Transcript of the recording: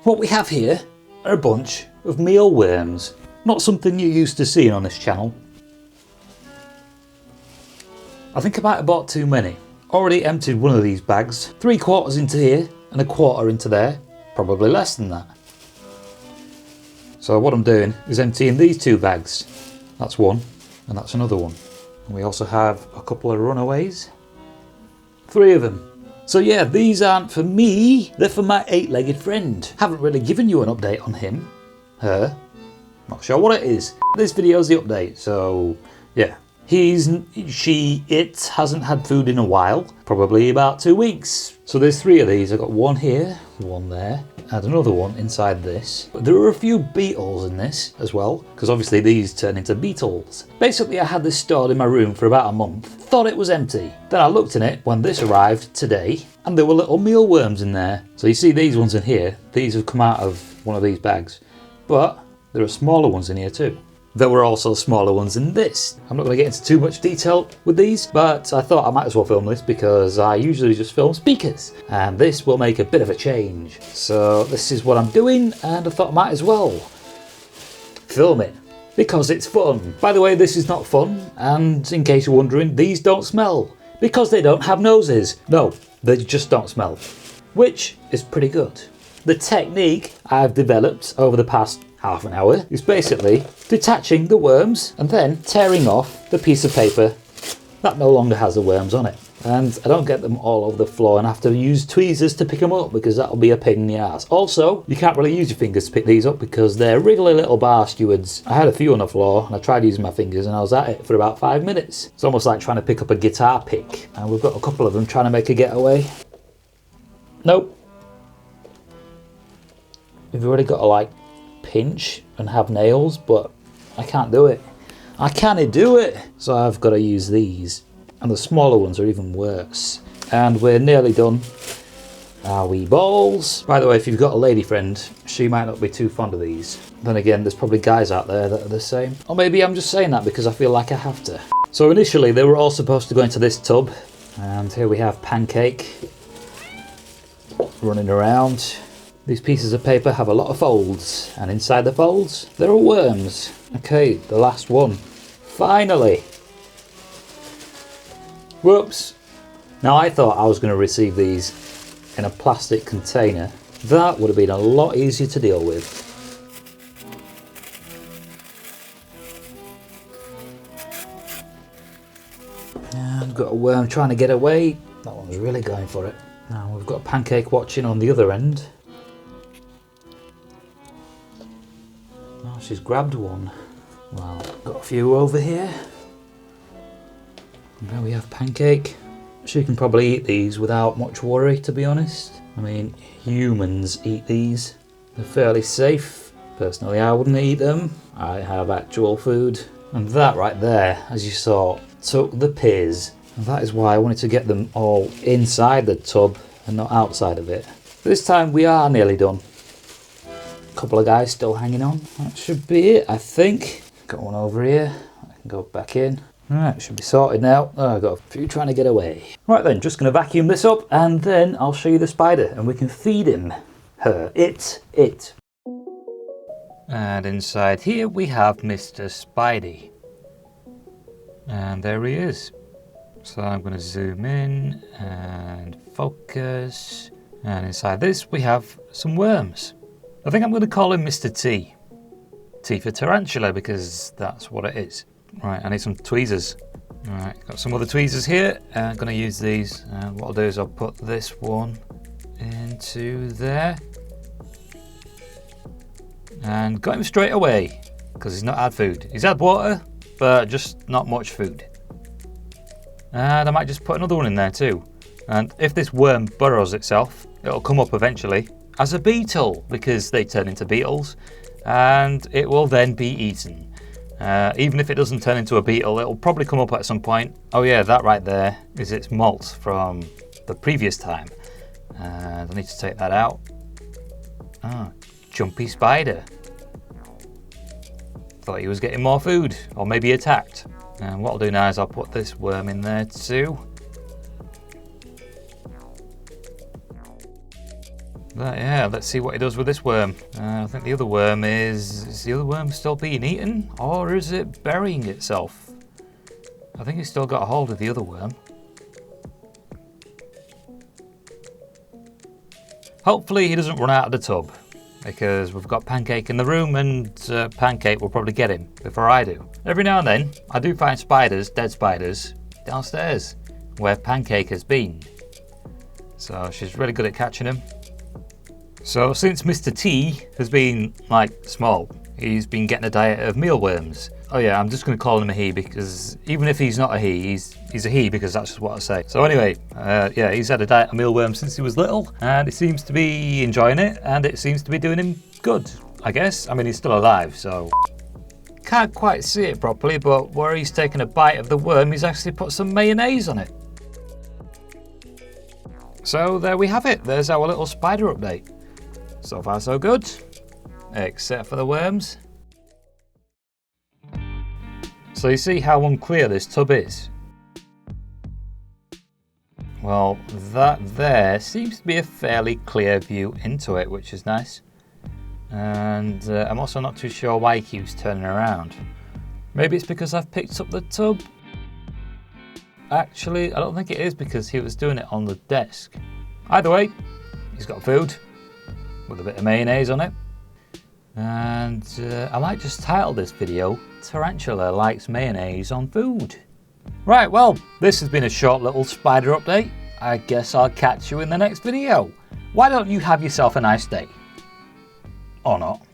What we have here are a bunch of mealworms. Not something you're used to seeing on this channel. I think I might have bought too many. Already emptied one of these bags, 3/4 into here and 1/4 into there, probably less than that. So what I'm doing is emptying these 2 bags. That's one and that's another one. And we also have a couple of runaways. 3 of them. So yeah, these aren't for me, they're for my 8-legged friend. Haven't really given you an update on him, her, not sure what it is. This video's the update, so yeah. It hasn't had food in a while, probably about 2 weeks. So there's 3 of these. I've got one here, one there, and another one inside this. But there are a few beetles in this as well, because obviously these turn into beetles. Basically I had this stored in my room for about a month, thought it was empty. Then I looked in it when this arrived today, and there were little mealworms in there. So you see these ones in here, these have come out of one of these bags. But there are smaller ones in here too. There were also smaller ones in this. I'm not going to get into too much detail with these, but I thought I might as well film this because I usually just film speakers, and this will make a bit of a change. So this is what I'm doing, and I thought I might as well film it because it's fun. By the way, this is not fun, and in case you're wondering, these don't smell because they don't have noses. No, they just don't smell, which is pretty good. The technique I've developed over the past half an hour is basically detaching the worms and then tearing off the piece of paper that no longer has the worms on it. And I don't get them all over the floor and have to use tweezers to pick them up because that'll be a pain in the ass. Also, you can't really use your fingers to pick these up because they're wriggly little bar stewards. I had a few on the floor and I tried using my fingers and I was at it for about 5 minutes. It's almost like trying to pick up a guitar pick. And we've got a couple of them trying to make a getaway. Nope. We've already got to like pinch and have nails, but I can't do it. I can't do it. So I've got to use these, and the smaller ones are even worse. And we're nearly done our wee balls. By the way, if you've got a lady friend, she might not be too fond of these. Then again, there's probably guys out there that are the same. Or maybe I'm just saying that because I feel like I have to. So initially they were all supposed to go into this tub, and here we have Pancake running around. These pieces of paper have a lot of folds, and inside the folds there are worms. Okay, the last one. Finally! Whoops! Now I thought I was going to receive these in a plastic container. That would have been a lot easier to deal with. And got a worm trying to get away. That one's really going for it. Now we've got Pancake watching on the other end. Oh, she's grabbed one. Well, got a few over here. And there we have Pancake. She can probably eat these without much worry, to be honest. I mean, humans eat these. They're fairly safe. Personally, I wouldn't eat them. I have actual food. And that right there, as you saw, took the piss. And that is why I wanted to get them all inside the tub and not outside of it. This time we are nearly done. Couple of guys still hanging on. That should be it, I think. Got one over here. I can go back in. Alright, should be sorted now. Oh, I've got a few trying to get away. Right then, just going to vacuum this up and then I'll show you the spider and we can feed him. Her. It. And inside here we have Mr. Spidey. And there he is. So I'm going to zoom in and focus. And inside this we have some worms. I think I'm going to call him Mr. T. T for tarantula because that's what it is. Right, I need some tweezers. Alright, got some other tweezers here. I'm going to use these. And what I'll do is I'll put this one into there. And got him straight away because he's not had food. He's had water, but just not much food. And I might just put another one in there too. And if this worm burrows itself, it'll come up eventually as a beetle because they turn into beetles and it will then be eaten. Even if it doesn't turn into a beetle, it'll probably come up at some point. Oh yeah, that right there is its molt from the previous time. And I need to take that out. Ah, jumpy spider. Thought he was getting more food, or maybe attacked. And what I'll do now is I'll put this worm in there too. But yeah, let's see what he does with this worm. I think the other worm is the other worm still being eaten, or is it burying itself? I think he's still got a hold of the other worm. Hopefully he doesn't run out of the tub, because we've got Pancake in the room, and Pancake will probably get him before I do. Every now and then, I do find spiders, dead spiders, downstairs, where Pancake has been. So she's really good at catching them. So since Mr. T has been, like, small, he's been getting a diet of mealworms. Oh yeah, I'm just going to call him a he, because even if he's not a he, he's a he, because that's just what I say. So anyway, yeah, he's had a diet of mealworms since he was little, and he seems to be enjoying it, and it seems to be doing him good, I guess. I mean, he's still alive, so... Can't quite see it properly, but where he's taken a bite of the worm, he's actually put some mayonnaise on it. So there we have it. There's our little spider update. So far so good, except for the worms. So you see how unclear this tub is? Well, that there seems to be a fairly clear view into it, which is nice. And I'm also not too sure why he keeps turning around. Maybe it's because I've picked up the tub. Actually, I don't think it is, because he was doing it on the desk. Either way, he's got food with a bit of mayonnaise on it. And I might just title this video, Tarantula Likes Mayonnaise on Food. Right, well, this has been a short little spider update. I guess I'll catch you in the next video. Why don't you have yourself a nice day? Or not.